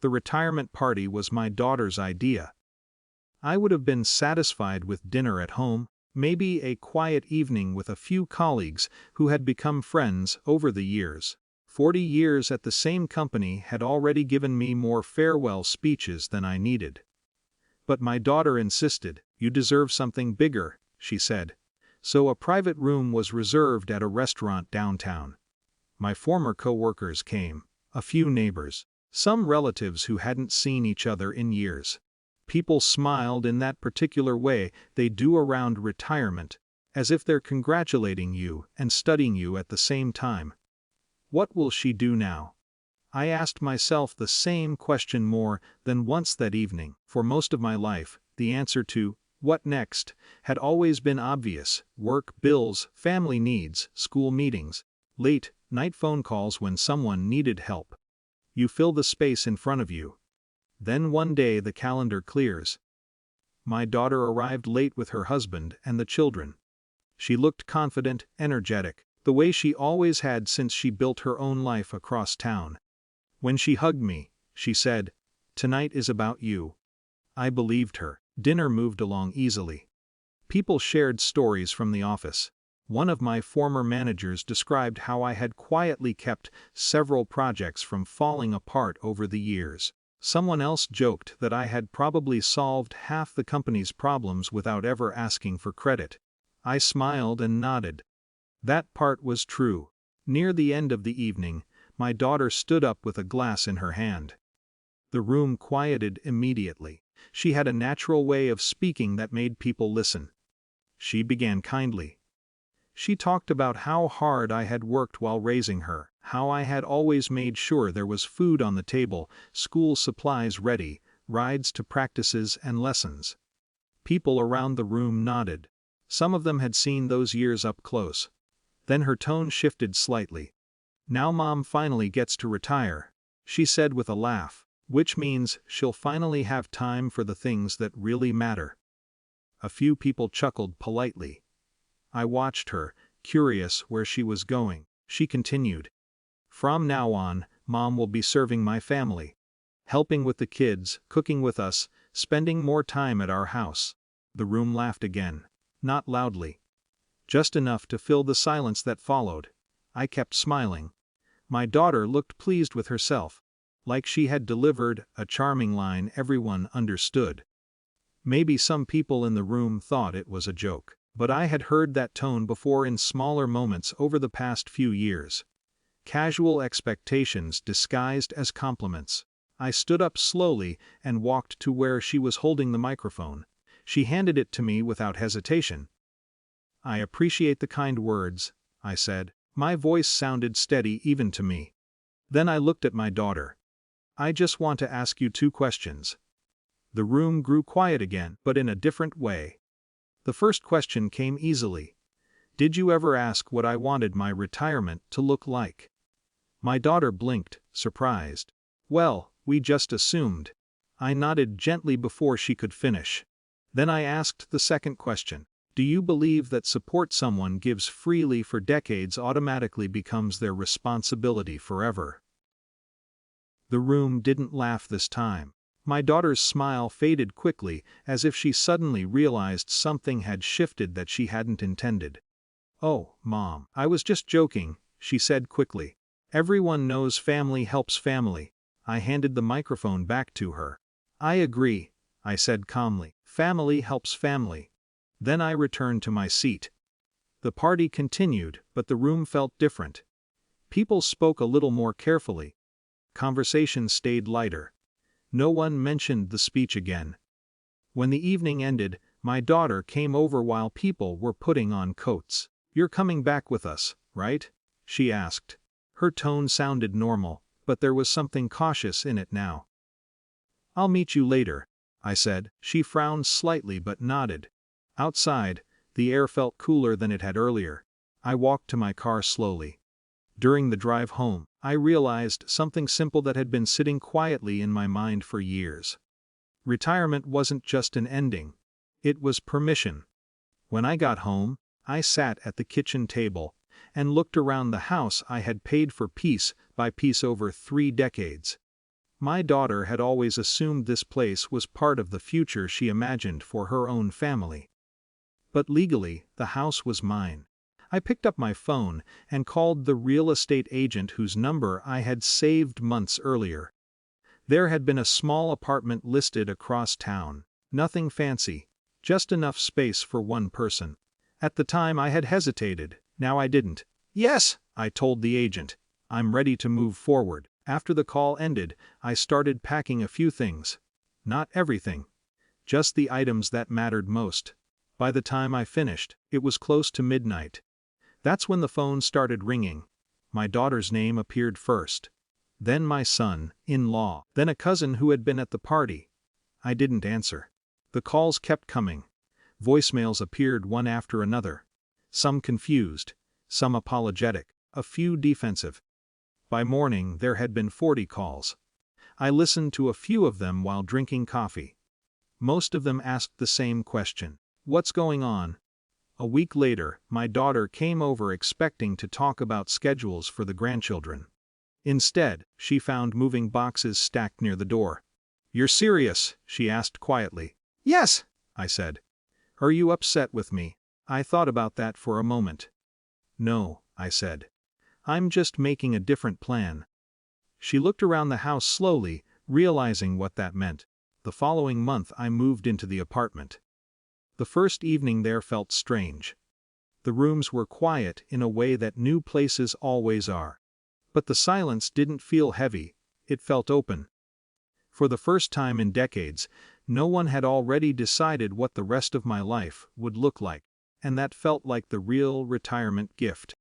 The retirement party was my daughter's idea. I would have been satisfied with dinner at home, maybe a quiet evening with a few colleagues who had become friends over the years. 40 years at the same company had already given me more farewell speeches than I needed. But my daughter insisted. "You deserve something bigger," she said. So a private room was reserved at a restaurant downtown. My former co-workers came, a few neighbors, some relatives who hadn't seen each other in years. People smiled in that particular way they do around retirement, as if they're congratulating you and studying you at the same time. What will she do now? I asked myself the same question more than once that evening. For most of my life, the answer to "what next" had always been obvious: work, bills, family needs, school meetings, late night phone calls when someone needed help. You fill the space in front of you. Then one day the calendar clears. My daughter arrived late with her husband and the children. She looked confident, energetic, the way she always had since she built her own life across town. When she hugged me, she said, "Tonight is about you." I believed her. Dinner moved along easily. People shared stories from the office. One of my former managers described how I had quietly kept several projects from falling apart over the years. Someone else joked that I had probably solved half the company's problems without ever asking for credit. I smiled and nodded. That part was true. Near the end of the evening, my daughter stood up with a glass in her hand. The room quieted immediately. She had a natural way of speaking that made people listen. She began kindly. She talked about how hard I had worked while raising her, how I had always made sure there was food on the table, school supplies ready, rides to practices and lessons. People around the room nodded. Some of them had seen those years up close. Then her tone shifted slightly. "Now Mom finally gets to retire," she said with a laugh, "which means she'll finally have time for the things that really matter." A few people chuckled politely. I watched her, curious where she was going. She continued, "From now on, Mom will be serving my family, helping with the kids, cooking with us, spending more time at our house." The room laughed again. Not loudly. Just enough to fill the silence that followed. I kept smiling. My daughter looked pleased with herself, like she had delivered a charming line everyone understood. Maybe some people in the room thought it was a joke, but I had heard that tone before in smaller moments over the past few years. Casual expectations disguised as compliments. I stood up slowly and walked to where she was holding the microphone. She handed it to me without hesitation. "I appreciate the kind words," I said. My voice sounded steady even to me. Then I looked at my daughter. "I just want to ask you 2 questions." The room grew quiet again, but in a different way. The first question came easily. "Did you ever ask what I wanted my retirement to look like?" My daughter blinked, surprised. "Well, we just assumed." I nodded gently before she could finish. Then I asked the second question. "Do you believe that support someone gives freely for decades automatically becomes their responsibility forever?" The room didn't laugh this time. My daughter's smile faded quickly, as if she suddenly realized something had shifted that she hadn't intended. "Oh, Mom, I was just joking," she said quickly. "Everyone knows family helps family." I handed the microphone back to her. "I agree," I said calmly. "Family helps family." Then I returned to my seat. The party continued, but the room felt different. People spoke a little more carefully. Conversation stayed lighter. No one mentioned the speech again. When the evening ended, my daughter came over while people were putting on coats. "You're coming back with us, right?" she asked. Her tone sounded normal, but there was something cautious in it now. "I'll meet you later," I said. She frowned slightly but nodded. Outside, the air felt cooler than it had earlier. I walked to my car slowly. During the drive home, I realized something simple that had been sitting quietly in my mind for years. Retirement wasn't just an ending. It was permission. When I got home, I sat at the kitchen table and looked around the house I had paid for piece by piece over 3 decades. My daughter had always assumed this place was part of the future she imagined for her own family. But legally, the house was mine. I picked up my phone and called the real estate agent whose number I had saved months earlier. There had been a small apartment listed across town, nothing fancy, just enough space for one person. At the time I had hesitated, now I didn't. "Yes," I told the agent, "I'm ready to move forward." After the call ended, I started packing a few things. Not everything. Just the items that mattered most. By the time I finished, it was close to midnight. That's when the phone started ringing. My daughter's name appeared first. Then my son-in-law. Then a cousin who had been at the party. I didn't answer. The calls kept coming. Voicemails appeared one after another. Some confused, some apologetic, a few defensive. By morning there had been 40 calls. I listened to a few of them while drinking coffee. Most of them asked the same question. What's going on? A week later, my daughter came over expecting to talk about schedules for the grandchildren. Instead, she found moving boxes stacked near the door. "You're serious?" she asked quietly. "Yes," I said. "Are you upset with me?" I thought about that for a moment. "No," I said. "I'm just making a different plan." She looked around the house slowly, realizing what that meant. The following month I moved into the apartment. The first evening there felt strange. The rooms were quiet in a way that new places always are. But the silence didn't feel heavy, it felt open. For the first time in decades, no one had already decided what the rest of my life would look like, and that felt like the real retirement gift.